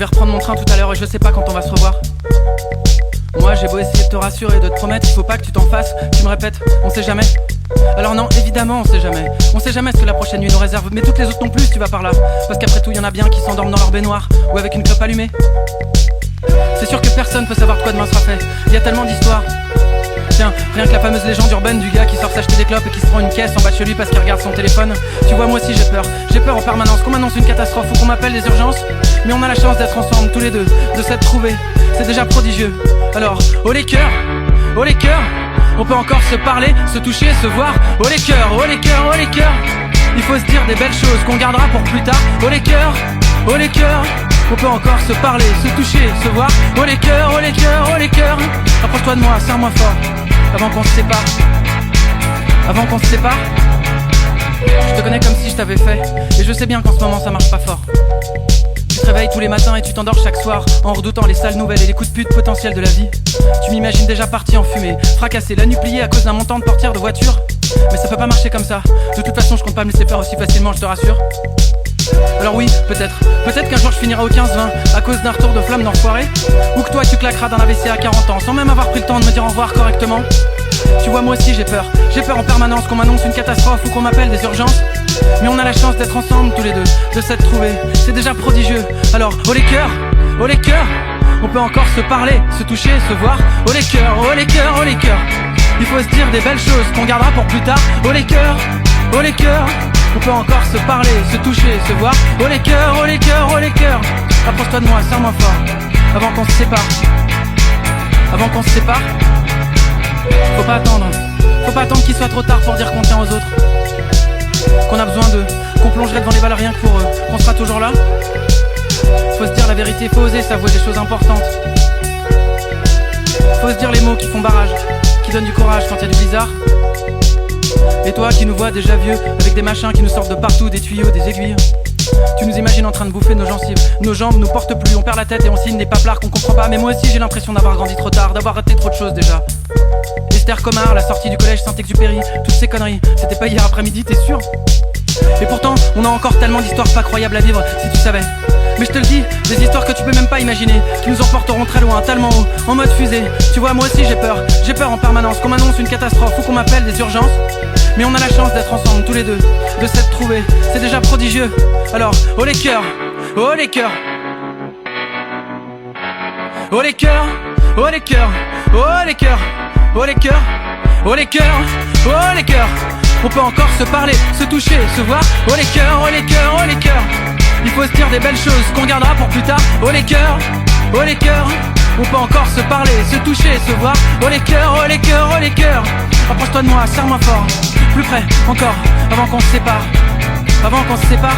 reprendre mon train tout à l'heure et je sais pas quand on va se revoir. Moi j'ai beau essayer de te rassurer, de te promettre, il faut pas que tu t'en fasses. Tu me répètes, on sait jamais. Alors non, évidemment on sait jamais. On sait jamais ce que la prochaine nuit nous réserve. Mais toutes les autres non plus si tu vas par là. Parce qu'après tout y en a bien qui s'endorment dans leur baignoire ou avec une clope allumée. C'est sûr que personne peut savoir de quoi demain sera fait. Il y a tellement d'histoires. Tiens, rien que la fameuse légende urbaine du gars qui sort s'acheter des clopes et qui se prend une caisse en bas de chez lui parce qu'il regarde son téléphone. Tu vois, moi aussi j'ai peur. J'ai peur en permanence qu'on m'annonce une catastrophe ou qu'on m'appelle des urgences. Mais on a la chance d'être ensemble tous les deux, de s'être trouvés. C'est déjà prodigieux. Alors, oh les cœurs, oh les cœurs. On peut encore se parler, se toucher, se voir. Oh les cœurs, oh les cœurs, oh les cœurs. Il faut se dire des belles choses qu'on gardera pour plus tard. Oh les cœurs, oh les cœurs. On peut encore se parler, se toucher, se voir. Oh les cœurs, oh les cœurs, oh les cœurs. Approche-toi de moi, serre-moi fort. Avant qu'on se sépare. Avant qu'on se sépare. Je te connais comme si je t'avais fait. Et je sais bien qu'en ce moment ça marche pas fort. Tu te réveilles tous les matins et tu t'endors chaque soir en redoutant les sales nouvelles et les coups de pute potentiels de la vie. Tu m'imagines déjà parti en fumée, fracassé, la nuit pliée à cause d'un montant de portière de voiture. Mais ça peut pas marcher comme ça. De toute façon je compte pas me laisser faire aussi facilement, je te rassure. Alors oui, peut-être qu'un jour je finirai au 15-20 à cause d'un retour de flamme d'enfoiré. Ou que toi tu claqueras dans l'AVC à 40 ans sans même avoir pris le temps de me dire au revoir correctement. Tu vois, moi aussi j'ai peur en permanence qu'on m'annonce une catastrophe ou qu'on m'appelle des urgences. Mais on a la chance d'être ensemble tous les deux, de s'être trouvés, c'est déjà prodigieux. Alors, oh les cœurs, oh les cœurs. On peut encore se parler, se toucher, se voir. Oh les cœurs, oh les cœurs, oh les cœurs. Il faut se dire des belles choses qu'on gardera pour plus tard. Oh les cœurs, oh les cœurs. On peut encore se parler, se toucher, se voir. Oh les cœurs, oh les cœurs, oh les cœurs. Approche-toi de moi, serre-moi fort. Avant qu'on se sépare. Avant qu'on se sépare. Faut pas attendre qu'il soit trop tard pour dire qu'on tient aux autres. Qu'on a besoin d'eux, qu'on plongerait devant les balles rien que pour eux. Qu'on sera toujours là. Faut se dire la vérité, faut oser s'avouer des choses importantes. Faut se dire les mots qui font barrage, qui donnent du courage quand y a du blizzard. Et toi qui nous vois déjà vieux, avec des machins qui nous sortent de partout, des tuyaux, des aiguilles. Tu nous imagines en train de bouffer nos gencives. Nos jambes nous portent plus, on perd la tête et on signe des paplards qu'on comprend pas. Mais moi aussi j'ai l'impression d'avoir grandi trop tard, d'avoir raté trop de choses déjà. Esther Comard, la sortie du collège Saint-Exupéry, toutes ces conneries, c'était pas hier après-midi, t'es sûr? Et pourtant, on a encore tellement d'histoires pas croyables à vivre, si tu savais. Mais je te le dis, des histoires que tu peux même pas imaginer, qui nous emporteront très loin, tellement haut, en mode fusée. Tu vois, moi aussi j'ai peur en permanence qu'on m'annonce une catastrophe ou qu'on m'appelle des urgences. Mais on a la chance d'être ensemble tous les deux, de s'être trouvés, c'est déjà prodigieux. Alors, oh les cœurs, oh les cœurs. Oh les cœurs, oh les cœurs, oh les cœurs, oh les cœurs, oh les cœurs, oh les cœurs. On peut encore se parler, se toucher, se voir. Oh les cœurs, oh les cœurs, oh les cœurs. Il faut se dire des belles choses qu'on gardera pour plus tard. Oh les cœurs, oh les cœurs. On peut encore se parler, se toucher, se voir. Oh les cœurs, oh les cœurs, oh les cœurs. Approche-toi de moi, serre-moi fort. Plus près, encore, avant qu'on se sépare. Avant qu'on se sépare.